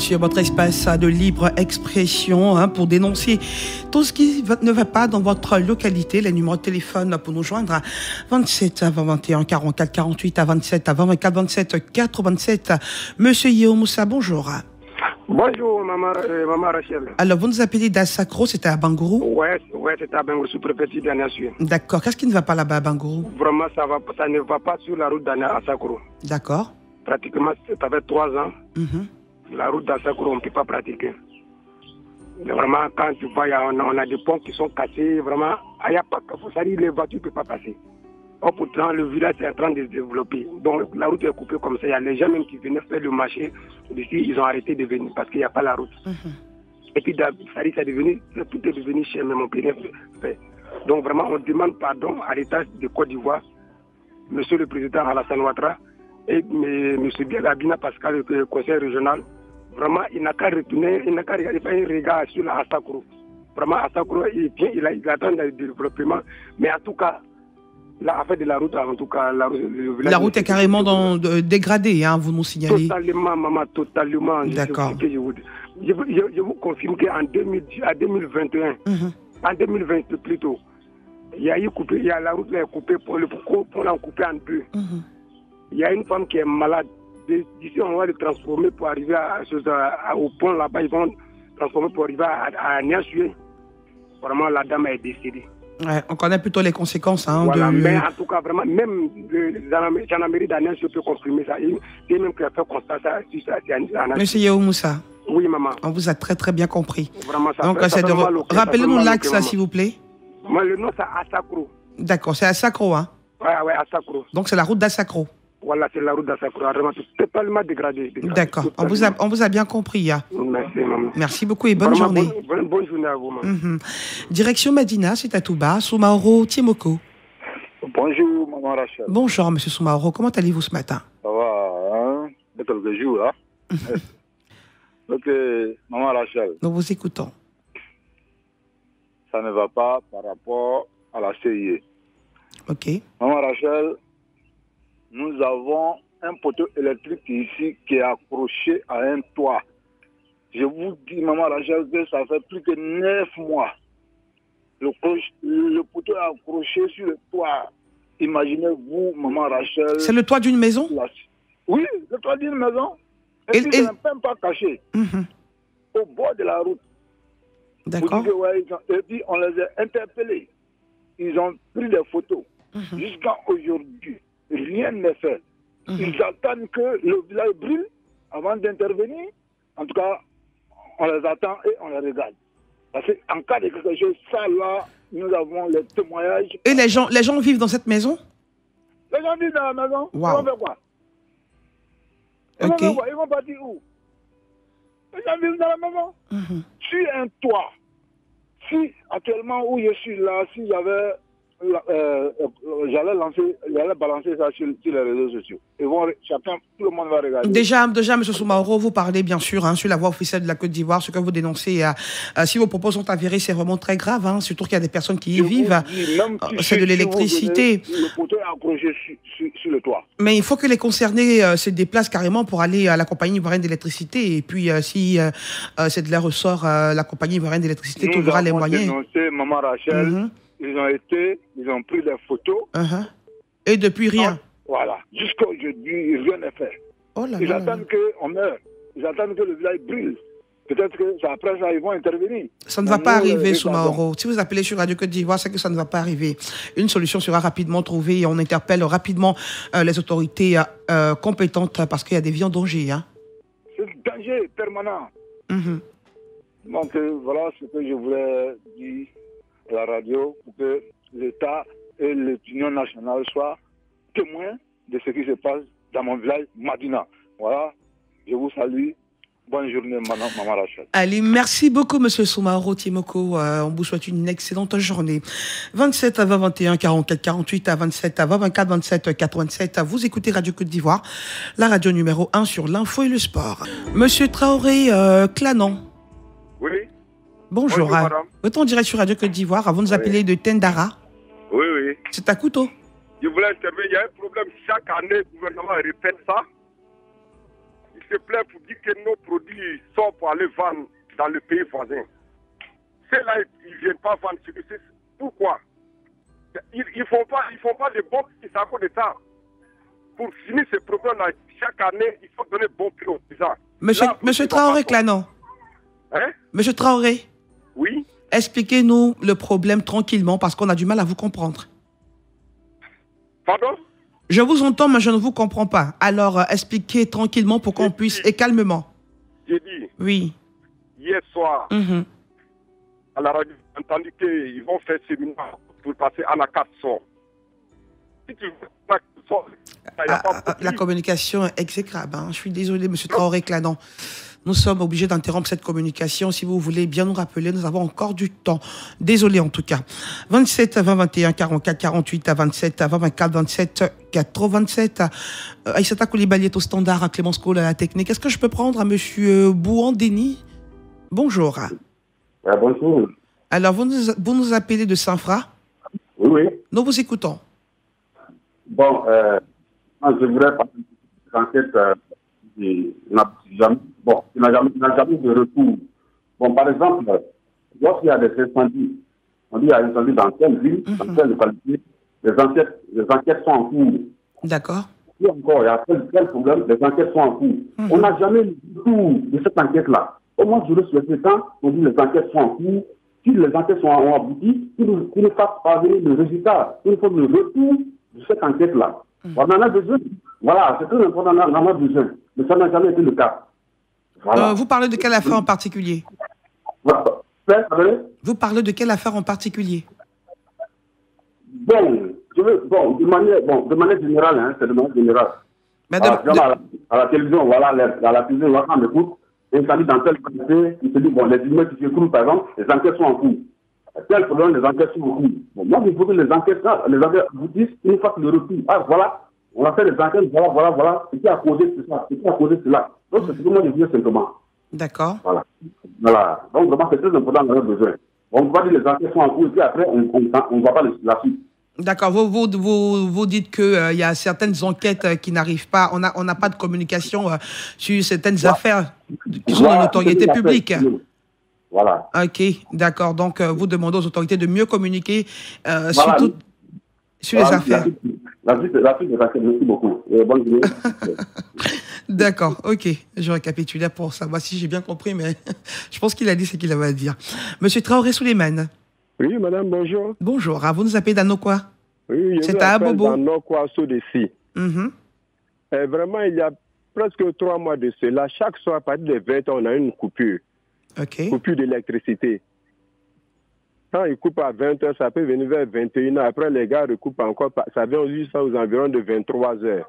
Sur votre espace de libre expression pour dénoncer tout ce qui ne va pas dans votre localité. Les numéros de téléphone pour nous joindre à 27 20 21 44 48 à 27 20 24 27 87. Monsieur Yeo Moussa, bonjour. Bonjour, maman Rachel. Alors, vous nous appelez d'Assakro, c'était à Bangourou? Ouais, c'était à Bangourou, sous-préfecture d'Aniassué. D'accord. Qu'est-ce qui ne va pas là-bas à Bangourou? Vraiment, ça ne va pas sur la route d'Assakro. D'accord. Pratiquement, ça fait 3 ans. La route d'Assakro, on ne peut pas pratiquer. Mais vraiment, quand tu vois, on a des ponts qui sont cassés. Vraiment, il n'y a pas que les voitures ne peuvent pas passer. Or, pourtant, le village est en train de se développer. Donc, la route est coupée comme ça. Il y a les gens même qui venaient faire le marché. D'ici, ils ont arrêté de venir parce qu'il n'y a pas la route. Et puis, ça est devenu, tout est devenu cher, même on peut rien faire. Donc, vraiment, on demande pardon à l'État de Côte d'Ivoire, Monsieur le Président Alassane Ouattara et M. Biagabina Pascal, le conseil régional. Vraiment, il n'a qu'à retourner, il n'a qu'à regarder un regard sur la Assakro. Vraiment, Assakro, il attend le développement. Mais en tout cas, l'affaire de la route, en tout cas, la route est carrément dégradée, vous nous signalez. Totalement, maman, totalement. D'accord. Je vous confirme qu'en 2021, en 2020 plutôt, la route est coupée, pour la couper en deux. Il y a une femme qui est malade. D'ici, on va le transformer pour arriver au pont là-bas. Ils vont transformer pour arriver à Niassué. Vraiment, la dame est décédée. Ouais, on connaît plutôt les conséquences. Voilà, mais en tout cas, vraiment, même la gendarmerie d'Aniassué peut confirmer ça. Et même qui a fait constat ça, Monsieur Yeo Moussa. Oui, maman. On vous a très très bien compris. Vraiment, ça donc, rappelez-nous l'axe, s'il vous plaît. Moi, le nom, c'est Assakro. D'accord, c'est Assakro, Ouais, Assakro. Donc, c'est la route d'Assakro. Voilà, c'est la route d'Assakro. Vraiment, totalement dégradé. D'accord, on vous a bien compris. Merci, maman. Merci beaucoup et bonne journée. Bonne journée à vous, maman. Direction Medina, c'est à Touba, Soumaoro Tiemoko. Bonjour, maman Rachel. Bonjour, monsieur Soumaoro. Comment allez-vous ce matin? Ça va, il y a quelques jours, là. Donc, maman Rachel. Nous vous écoutons. Ça ne va pas par rapport à la CIE. Ok. Maman Rachel, nous avons un poteau électrique ici qui est accroché à un toit. Je vous dis, maman Rachel, que ça fait plus que 9 mois. Le poteau est accroché sur le toit. Imaginez-vous, maman Rachel. C'est le toit d'une maison? Oui, le toit d'une maison. Et puis, ça n'est même pas caché. Au bord de la route. D'accord. Et puis, on les a interpellés. Ils ont pris des photos. Jusqu'à aujourd'hui, rien n'est fait. Ils attendent que le village brûle avant d'intervenir. En tout cas, on les attend et on les regarde. Parce qu'en cas de quelque chose, ça là, nous avons les témoignages. Et les gens vivent dans cette maison? Les gens vivent dans la maison. Wow. Ils vont faire quoi? Ils vont partir où? Les gens vivent dans la maison. Sur un toit. Si actuellement où je suis là, si j'avais j'allais balancer ça sur les réseaux sociaux. Et tout le monde va regarder. Déjà, M. Soumaoro, vous parlez bien sûr sur la voie officielle de la Côte d'Ivoire, ce que vous dénoncez. Si vos propos sont avérés, c'est vraiment très grave, surtout qu'il y a des personnes qui y vivent. C'est de l'électricité. Le poteau est accroché sur le toit. Mais il faut que les concernés se déplacent carrément pour aller à la compagnie ivoirienne d'électricité. Et puis, si c'est de leur ressort, la compagnie ivoirienne d'électricité trouvera les moyens. Nous avons dénoncé Maman Rachel. Ils ont pris des photos. Et depuis, rien. Voilà. Jusqu'à aujourd'hui, rien n'est fait. Ils attendent qu'on meure. Ils attendent que le village brûle. Peut-être que après ça, ils vont intervenir. Ça ne va pas arriver, Soumaoro. Si vous appelez sur Radio Côte d'Ivoire, c'est que ça ne va pas arriver. Une solution sera rapidement trouvée et on interpelle rapidement les autorités compétentes parce qu'il y a des vies en danger. C'est un danger permanent. Donc voilà ce que je voulais dire à la radio pour que l'État et l'Union nationale soient témoins de ce qui se passe dans mon village, Madina. Voilà, je vous salue. Bonne journée, maman Rachel. Allez, merci beaucoup, monsieur Soumaoro Tiemoko. On vous souhaite une excellente journée. 27 à 20, 21, 44, 48 à 27 à 20, 24, 27, 87. Vous écoutez Radio Côte d'Ivoire, la radio numéro 1 sur l'info et le sport. Monsieur Traoré Clanan. Oui. Bonjour. Madame. Retour en direct sur Radio Côte d'Ivoire. Avant de nous appeler de Tendara. Oui, oui. C'est à couteau. Je voulais intervenir. Il y a un problème. Chaque année, le gouvernement répète ça. se plaignent pour dire que nos produits sont pour aller vendre dans le pays voisin. Ceux-là, ils ne viennent pas vendre. Pourquoi? Ils ne font pas de bons prix, c'est à cause de ça. Pour finir ce problème-là, chaque année, il faut donner bon prix aux paysans. Monsieur Traoré Clanon. Hein? Monsieur Traoré. Oui. Expliquez-nous le problème tranquillement parce qu'on a du mal à vous comprendre. Pardon? Je vous entends, mais je ne vous comprends pas. Alors, expliquez tranquillement pour qu'on puisse, et calmement. J'ai dit. Oui. Hier soir, à la radio, j'ai entendu qu'ils vont faire séminaire pour passer à la 400. Si tu veux pas la communication est exécrable. Hein. Je suis désolé, monsieur Traoré Clanon. Nous sommes obligés d'interrompre cette communication. Si vous voulez bien nous rappeler, nous avons encore du temps. Désolé en tout cas. 27 20 21 44 48 à 27 20 24 27 87. Aïssata Koulibaly est au standard, à Clémence Cole à la technique. Est-ce que je peux prendre à monsieur Bouan Denis? Bonjour. Bonjour. Alors, vous nous appelez de Saint-Fra? Oui, oui. Nous vous écoutons. Bon, je voudrais parler de l'enquête qui n'a jamais de retour. Bon, par exemple, lorsqu'il y a des incendies, on dit qu'il y a un incendie dans telle ville, dans telle localité, les enquêtes sont en cours. D'accord. Et encore, il y a tel problème, les enquêtes sont en cours. On n'a jamais le retour de cette enquête-là. Au moins, je le souhaite quand on dit les enquêtes sont en cours. Si les enquêtes ont abouti, qu'ils nous fassent parvenir le résultat. Il faut le retour de cette enquête-là. On en a besoin. Voilà, c'est très important, on en a besoin. Mais ça n'a jamais été le cas. Voilà. Vous parlez de quelle affaire en particulier? Vous parlez de quelle affaire en particulier? De manière générale, hein, c'est de manière générale. À la télévision, voilà, à la télévision, voilà, on écoute, et ça dit dans tel côté, il se dit, bon, les immeubles qui s'écroulent, par exemple, les enquêtes sont en cours. Tel problème, les enquêtes sont en cours. Bon, moi, il faut que les enquêtes vous disent, ils nous fassent le retour. Ah, voilà, on a fait les enquêtes, voilà, ce qui a causé cela, Donc, c'est ce que moi, je dis simplement. D'accord. Voilà. Donc, vraiment, c'est très important, on a besoin. On va dire les enquêtes sont en cours, et puis après, on ne va pas la suite. D'accord. Vous dites qu'il y a certaines enquêtes qui n'arrivent pas. On n'a pas de communication sur certaines affaires qui sont dans l'autorité publique. Voilà. Ok, d'accord. Donc, vous demandez aux autorités de mieux communiquer sur les affaires. La suite est laquelle, merci beaucoup. Bonne journée. D'accord, ok. Je récapitule pour savoir si j'ai bien compris, mais je pense qu'il a dit ce qu'il avait à dire. Monsieur Traoré Souleymane. Oui, madame, bonjour. Bonjour. Vous nous appelez d'Anokwa? Oui, c'est à Abobo. D'Anokwa, Sodesi. Vraiment, il y a presque 3 mois de cela, chaque soir, à partir de 20 ans, on a une coupure. Ok. Coupure d'électricité. Quand ils coupent à 20 h, ça peut venir vers 21 h. Après, les gars recoupent encore. Ça vient aux environs de 23 h.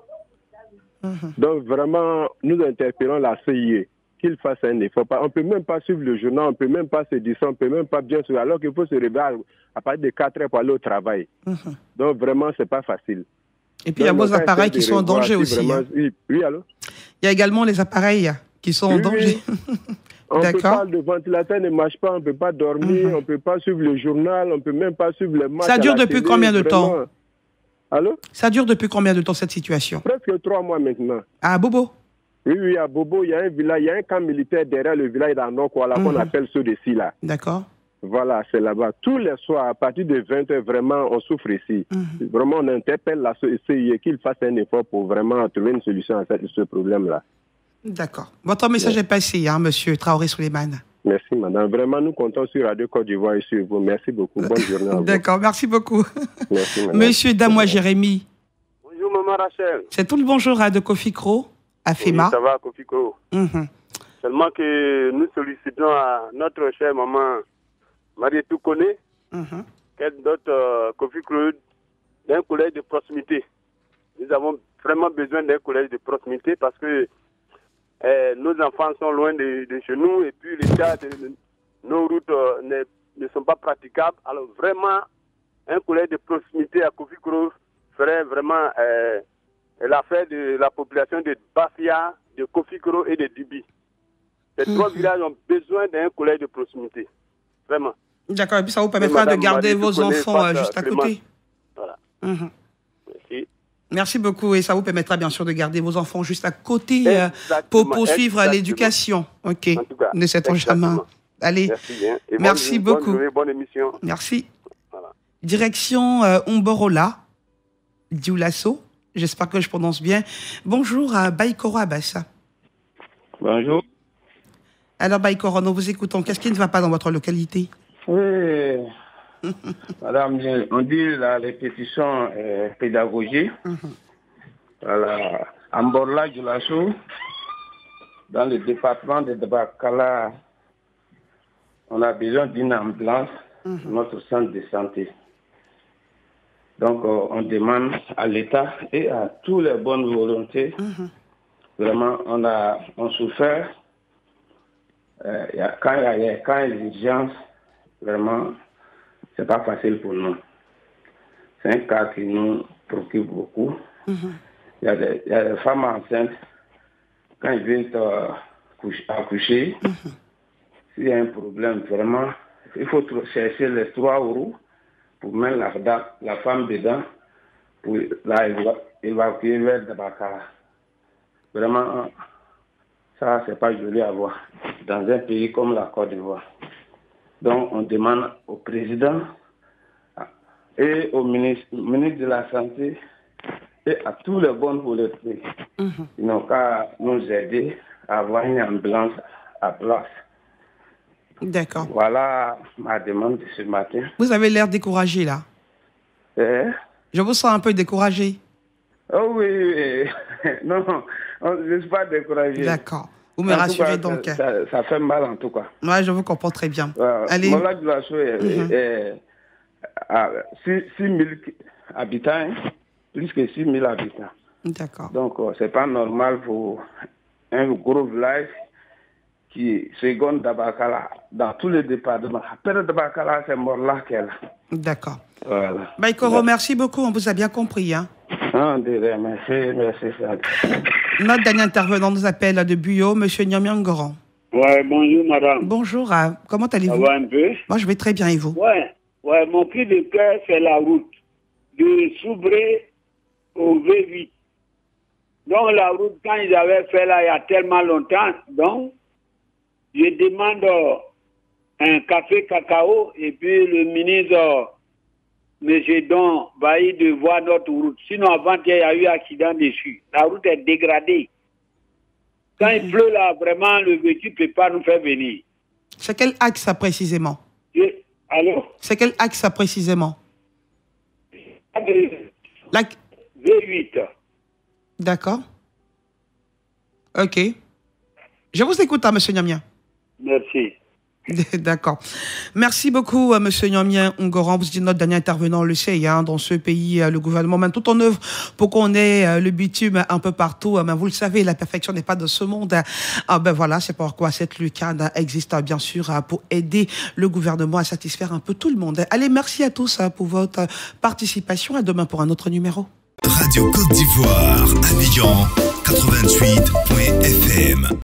Donc, vraiment, nous interpellons la CIE qu'il fasse un effort. On ne peut même pas suivre le journal, on ne peut même pas se dire, on ne peut même pas bien suivre, alors qu'il faut se réveiller à partir de 4 h pour aller au travail. Donc, vraiment, ce n'est pas facile. Et puis, il y a vos appareils qui sont en danger aussi. Vraiment... Oui, allô? Il y a également les appareils qui sont en danger. On ne peut pas, le ventilateur ne marche pas, on ne peut pas dormir, on ne peut pas suivre le journal, on ne peut même pas suivre les matchs. Ça dure depuis combien de temps? Allô? Ça dure depuis combien de temps cette situation? Presque 3 mois maintenant. À Bobo? Oui, à Bobo, il y a un village, il y a un camp militaire derrière le village d'Anokwa, qu'on appelle Sodesi là. D'accord. Voilà, c'est là-bas. Tous les soirs, à partir de 20 h, vraiment, on souffre ici. Vraiment, on interpelle la CIE qu'il fasse un effort pour vraiment trouver une solution à ce problème-là. D'accord. Votre message est passé, monsieur Traoré Souleymane. Merci, madame. Vraiment, nous comptons sur Radio Côte d'Ivoire et sur vous. Merci beaucoup. Bonne journée à vous. D'accord, merci beaucoup. Merci, madame. Monsieur Damois Jérémy. Bonjour, maman Rachel. C'est tout le bonjour de Kofi Kro, à FEMA. Oui, ça va, Kofi Kro. Seulement que nous sollicitons à notre chère maman Marie Toukone, qu'elle dote Kofi Kro d'un collège de proximité. Nous avons vraiment besoin d'un collège de proximité parce que nos enfants sont loin de chez nous et puis l'état de nos routes ne sont pas praticables. Alors vraiment, un collège de proximité à Kofi Kro ferait vraiment l'affaire de la population de Bafia, de Kofi Kro et de Dubi. Ces 3 villages ont besoin d'un collège de proximité. Vraiment. D'accord, et puis ça vous permettra de garder vos enfants juste à côté. Voilà. Merci. Merci beaucoup et ça vous permettra bien sûr de garder vos enfants juste à côté pour poursuivre l'éducation. Ok, ne sait-on jamais. Allez, merci beaucoup. Bonne journée, bonne émission. Merci. Voilà. Direction Umborola, Dioulasso. J'espère que je prononce bien. Bonjour à Baïkoro Abassa. Bonjour. Alors Baïkoro, nous vous écoutons. Qu'est-ce qui ne va pas dans votre localité? Oui. Madame, on dit la répétition pédagogique. Voilà. En Borla, Dioulasso, dans le département de Dabakala, on a besoin d'une ambulance dans notre centre de santé. Donc, on demande à l'État et à toutes les bonnes volontés. Vraiment, on souffert. Quand il y a l'urgence, vraiment, c'est pas facile pour nous. C'est un cas qui nous préoccupe beaucoup. Il y a des femmes enceintes, quand ils viennent accoucher, s'il y a un problème, vraiment, il faut chercher les 3 euros pour mettre la femme dedans, pour la évacuer vers Dabakala. Vraiment, ça, c'est pas joli à voir dans un pays comme la Côte d'Ivoire. Donc, on demande au président et au ministre de la Santé et à tous les bonnes volontés. Ils n'ont qu'à nous aider à avoir une ambulance à place. D'accord. Voilà ma demande de ce matin. Vous avez l'air découragé, là. Je vous sens un peu découragé. Oh oui. Non, je ne suis pas découragé. D'accord. Vous me rassurez cas, donc. Ça fait mal en tout cas. Ouais, je vous comprends très bien. Allez. Mon lac de la Chaux est à 6 000 habitants, plus que 6 000 habitants. D'accord. Donc, c'est pas normal pour un gros village qui seconde Dabakala dans tous les départements. Après Dabakala, c'est Morla qu'elle a. D'accord. Voilà. Baïkoro, merci beaucoup. On vous a bien compris. Hein. Merci. Notre dernier intervenant nous appelle de Buyo, M. Nyamia Ngoran. Ouais, bonjour madame. Bonjour, comment allez-vous? Ça va un peu? Moi, je vais très bien, et vous? Ouais, mon cri de cœur, c'est la route de Soubré au V8. Donc la route, quand ils avaient fait là, il y a tellement longtemps, donc je demande un café cacao et puis le ministre, M. Don Bailly, de voir notre route. Sinon, avant-hier, il y a eu accident dessus. La route est dégradée. Quand il pleut là, vraiment, le véhicule ne peut pas nous faire venir. C'est quel axe ça précisément? Allô? C'est quel axe ça précisément? V8. D'accord. Ok. Je vous écoute, M. Nyamia. Merci. D'accord. Merci beaucoup, M. Nyamia Ngoran. Vous êtes notre dernier intervenant, on le sait, hein, dans ce pays, le gouvernement met tout en œuvre pour qu'on ait le bitume un peu partout. Mais vous le savez, la perfection n'est pas de ce monde. Voilà, c'est pourquoi cette lucane existe, bien sûr, pour aider le gouvernement à satisfaire un peu tout le monde. Allez, merci à tous pour votre participation. À demain pour un autre numéro. Radio Côte d'Ivoire, Abidjan, 88.fm.